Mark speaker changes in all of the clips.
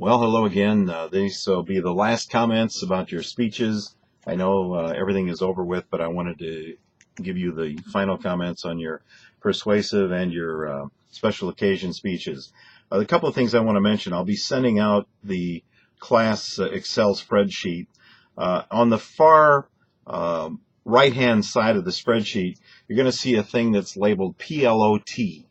Speaker 1: Well, hello again. These will be the last comments about your speeches. I know everything is over with, but I wanted to give you the final comments on your persuasive and your special occasion speeches. A couple of things I want to mention. I'll be sending out the class Excel spreadsheet. On the far right-hand side of the spreadsheet, you're going to see a thing that's labeled PLOT.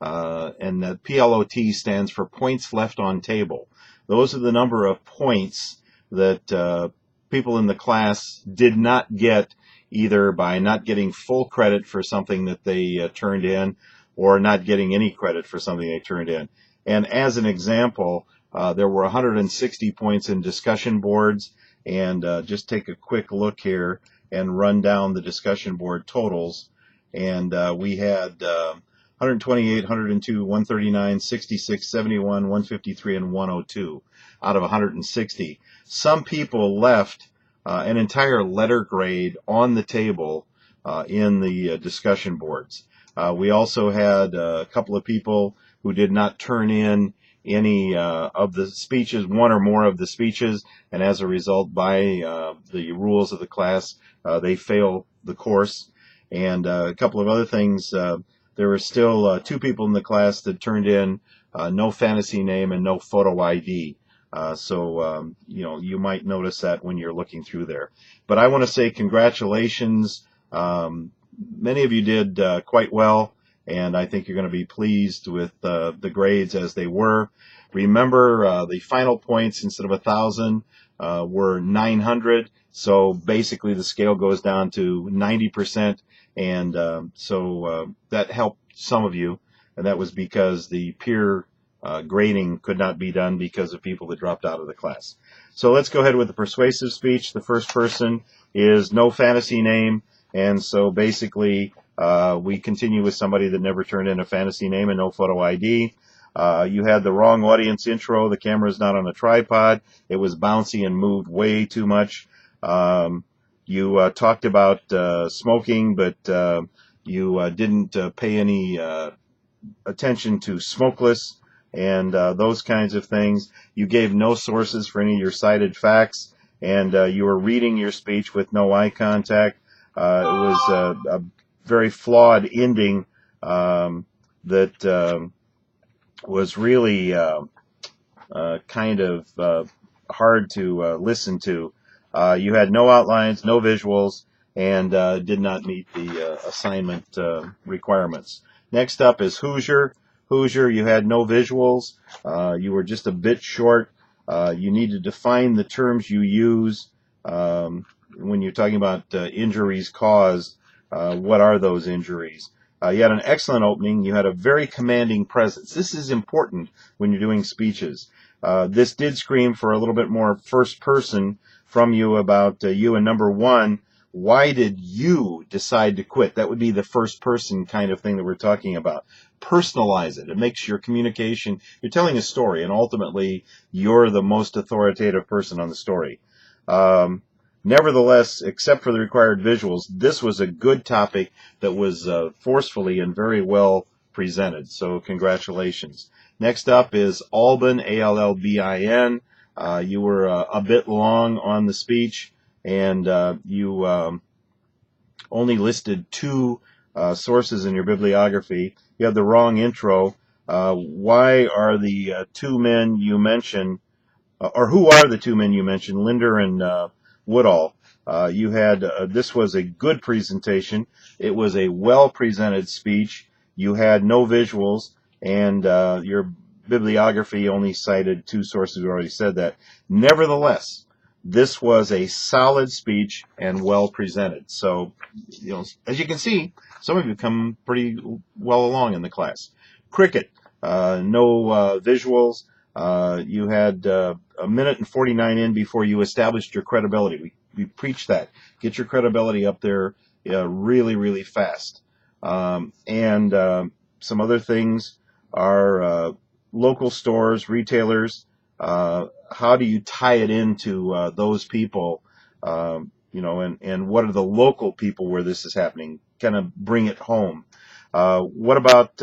Speaker 1: And that PLOT stands for points left on table. Those are the number of points that people in the class did not get, either by not getting full credit for something that they turned in, or not getting any credit for something they turned in. And as an example, there were 160 points in discussion boards, and just take a quick look here and run down the discussion board totals. And we had 128, 102, 139, 66, 71, 153, and 102 out of 160. Some people left an entire letter grade on the table in the discussion boards. We also had a couple of people who did not turn in any of the speeches, one or more of the speeches, and as a result, by the rules of the class, they fail the course. And a couple of other things. There were still two people in the class that turned in no fantasy name and no photo ID. So you might notice that when you're looking through there. But I want to say congratulations. Many of you did quite well, and I think you're going to be pleased with the grades as they were. Remember, the final points, instead of 1,000, were 900. So basically the scale goes down to 90%. And so that helped some of you, and that was because the peer grading could not be done because of people that dropped out of the class. So let's go ahead with the persuasive speech. The first person is no fantasy name, and so basically we continue with somebody that never turned in a fantasy name and no photo ID. You had the wrong audience intro. The camera's not on a tripod. It was bouncy and moved way too much. You talked about smoking, but you didn't pay any attention to smokeless and those kinds of things. You gave no sources for any of your cited facts, and you were reading your speech with no eye contact. It was a very flawed ending that was really kind of hard to listen to. You had no outlines, no visuals, and did not meet the assignment requirements. Next up is Hoosier. Hoosier, you had no visuals. You were just a bit short. You need to define the terms you use when you're talking about injuries caused. What are those injuries? You had an excellent opening. You had a very commanding presence. This is important when you're doing speeches. This did scream for a little bit more first person from you about you. And number one, why did you decide to quit? That would be the first person kind of thing that we're talking about. Personalize it. It makes your communication, you're telling a story, and ultimately you're the most authoritative person on the story. Nevertheless, except for the required visuals, this was a good topic that was forcefully and very well presented. So congratulations. Next up is Albin, Allbin. You were a bit long on the speech, and you only listed two sources in your bibliography. You had the wrong intro. Why are the two men you mentioned, or who are the two men you mentioned, Linder and Woodall? You had this was a good presentation. It was a well-presented speech. You had no visuals, and your bibliography only cited two sources. We already said that. Nevertheless, this was a solid speech and well presented. So, as you can see, some of you come pretty well along in the class. Cricket, no visuals. You had a minute and 49 in before you established your credibility. We preach that. Get your credibility up there really, really fast. And some other things are local stores, retailers. How do you tie it into those people, and what are the local people where this is happening? Kind of bring it home. What about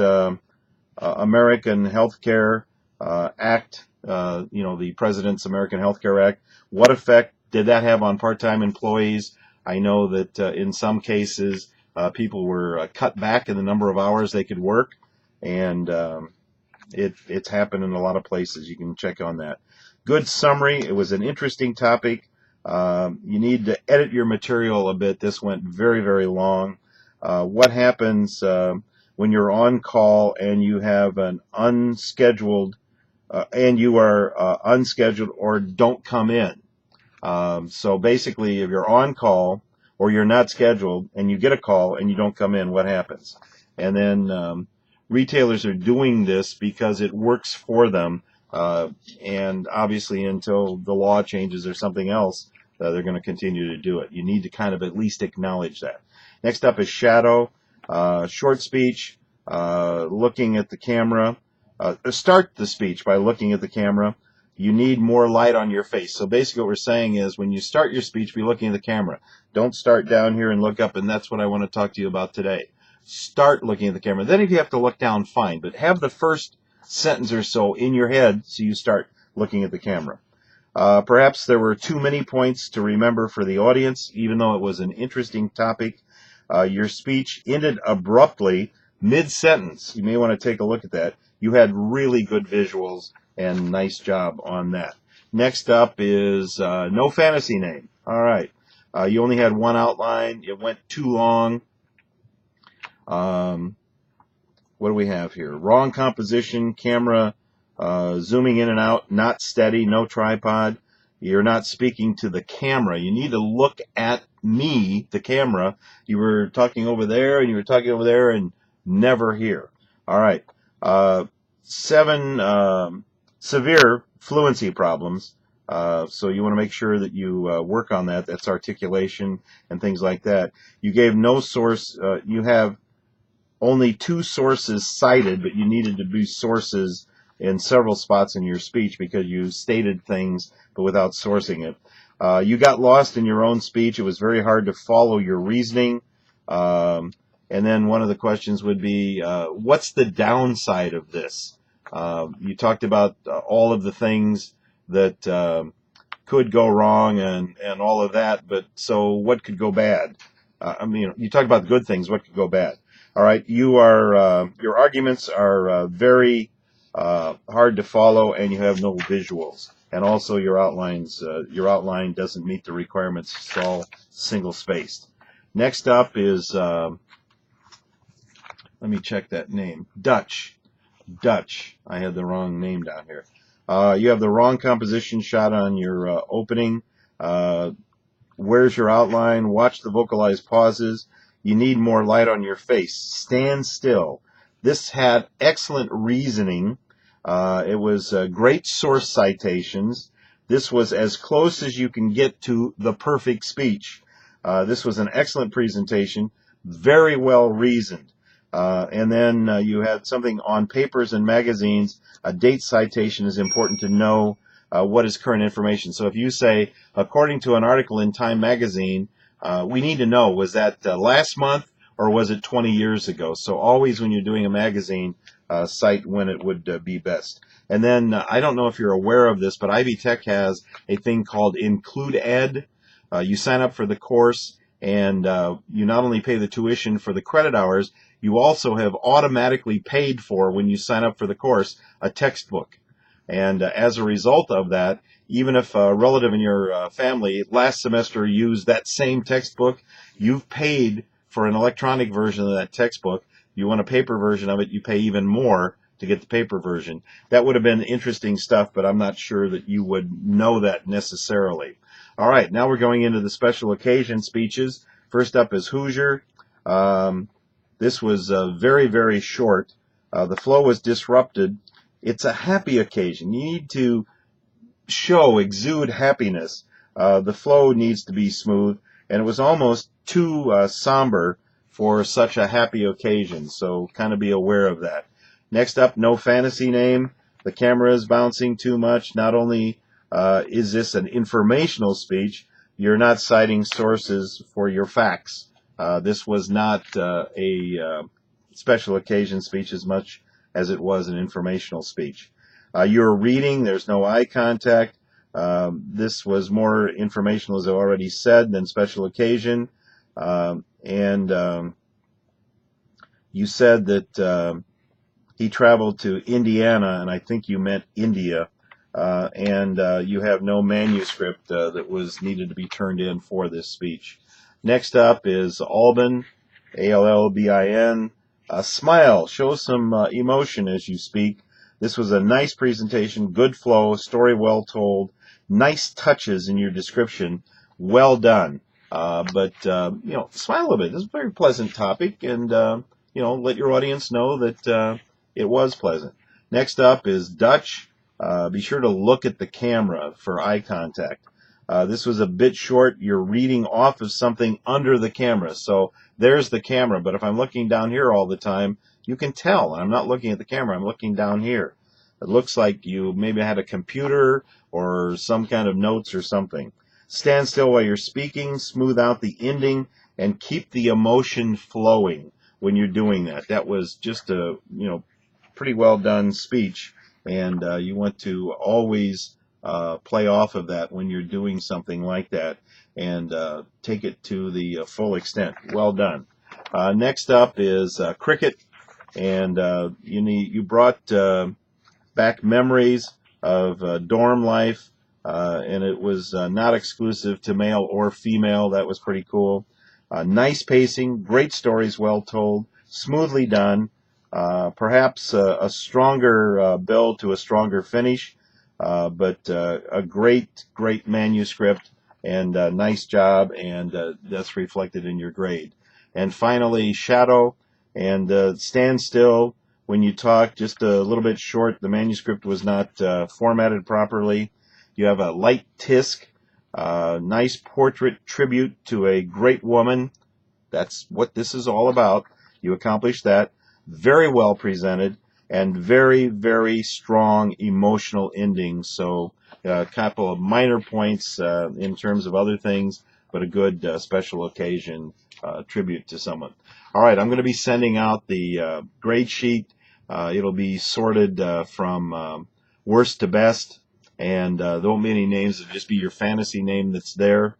Speaker 1: American Healthcare Act the President's American Health Care Act. What effect did that have on part-time employees? I know that in some cases people were cut back in the number of hours they could work, and it's happened in a lot of places. You can check on that. Good summary. It was an interesting topic. You need to edit your material a bit. This went very, very long. What happens when you're on call and you have an unscheduled and you are unscheduled or don't come in? So basically, if you're on call or you're not scheduled and you get a call and you don't come in, what happens? And then retailers are doing this because it works for them. And obviously, until the law changes or something else, they're going to continue to do it. You need to kind of at least acknowledge that. Next up is shadow, short speech, looking at the camera. Start the speech by looking at the camera. You need more light on your face. So basically what we're saying is when you start your speech, be looking at the camera. Don't start down here and look up, and that's what I want to talk to you about today. Start looking at the camera. Then if you have to look down, fine, but have the first sentence or so in your head so you start looking at the camera. Perhaps there were too many points to remember for the audience, even though it was an interesting topic. Your speech ended abruptly mid-sentence. You may want to take a look at that. You had really good visuals, and nice job on that. Next up is no fantasy name. All right. You only had one outline. It went too long. What do we have here? Wrong composition, camera zooming in and out, not steady, no tripod. You're not speaking to the camera. You need to look at me, the camera. You were talking over there and you were talking over there and never here. All right. 7 severe fluency problems. So you want to make sure that you work on that. That's articulation and things like that. You gave no source. You have only 2 sources cited, but you needed to be sources in several spots in your speech because you stated things but without sourcing it. You got lost in your own speech. It was very hard to follow your reasoning. And then one of the questions would be, what's the downside of this? You talked about all of the things that could go wrong and all of that, but so what could go bad? You talked about the good things. What could go bad? All right, your arguments are very hard to follow, and you have no visuals. And also, your outline doesn't meet the requirements. It's all single spaced. Next up is let me check that name. Dutch. I had the wrong name down here. You have the wrong composition shot on your opening. Where's your outline? Watch the vocalized pauses. You need more light on your face. Stand still. This had excellent reasoning. It was great source citations. This was as close as you can get to the perfect speech. This was an excellent presentation, very well reasoned. And then you had something on papers and magazines. A date citation is important to know what is current information. So if you say, according to an article in Time magazine, we need to know, was that last month or was it 20 years ago? So always when you're doing a magazine, cite when it would be best. And then I don't know if you're aware of this, but Ivy Tech has a thing called Include Ed. You sign up for the course, and you not only pay the tuition for the credit hours, you also have automatically paid for, when you sign up for the course, a textbook. And as a result of that, even if a relative in your family last semester used that same textbook, you've paid for an electronic version of that textbook. If you want a paper version of it, you pay even more to get the paper version. That would have been interesting stuff, but I'm not sure that you would know that necessarily. All right, now we're going into the special occasion speeches. First up is Hoosier. This was very, very short. The flow was disrupted. It's a happy occasion. You need to exude happiness. The flow needs to be smooth, and it was almost too somber for such a happy occasion, so kind of be aware of that. Next up, no fantasy name. The camera is bouncing too much. Not only is this an informational speech, you're not citing sources for your facts. This was not a special occasion speech as much as it was an informational speech. You're reading. There's no eye contact. This was more informational, as I already said, than special occasion. And you said that he traveled to Indiana, and I think you meant India. And you have no manuscript that was needed to be turned in for this speech. Next up is Albin, Allbin. Smile, show some emotion as you speak. This was a nice presentation, good flow, story well told, nice touches in your description, well done. But smile a bit. This is a very pleasant topic, and let your audience know that it was pleasant. Next up is Dutch. Be sure to look at the camera for eye contact. This was a bit short. You're reading off of something under the camera. So there's the camera. But if I'm looking down here all the time, you can tell. I'm not looking at the camera. I'm looking down here. It looks like you maybe had a computer or some kind of notes or something. Stand still while you're speaking. Smooth out the ending and keep the emotion flowing when you're doing that. That was just a, pretty well done speech. And you want to always play off of that when you're doing something like that and take it to the full extent. Well done. Next up is cricket, and you brought back memories of dorm life, and it was not exclusive to male or female. That was pretty cool. Nice pacing, great stories, well told, smoothly done. Perhaps a stronger build to a stronger finish, but a great manuscript, and nice job, and that's reflected in your grade. And finally, shadow and stand still when you talk, just a little bit short. The manuscript was not formatted properly. You have a light tisk, nice portrait tribute to a great woman. That's what this is all about. You accomplished that. Very well presented, and very, very strong emotional ending. So a couple of minor points in terms of other things, but a good special occasion tribute to someone. All right, I'm going to be sending out the grade sheet. It'll be sorted from worst to best, and there won't be any names. It'll just be your fantasy name that's there.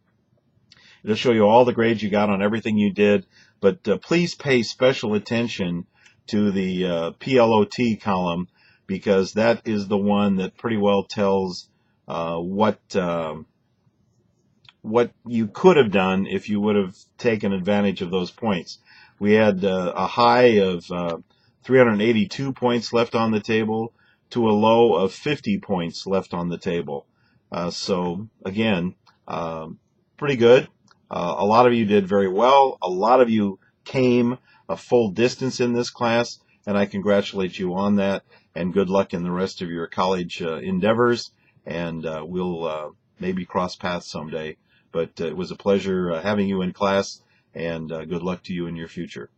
Speaker 1: It'll show you all the grades you got on everything you did, but please pay special attention to the PLOT column, because that is the one that pretty well tells what you could have done if you would have taken advantage of those points. We had a high of 382 points left on the table to a low of 50 points left on the table. So again, pretty good. A lot of you did very well. A lot of you came a full distance in this class, and I congratulate you on that, and good luck in the rest of your college endeavors, and we'll maybe cross paths someday. But it was a pleasure having you in class, and good luck to you in your future.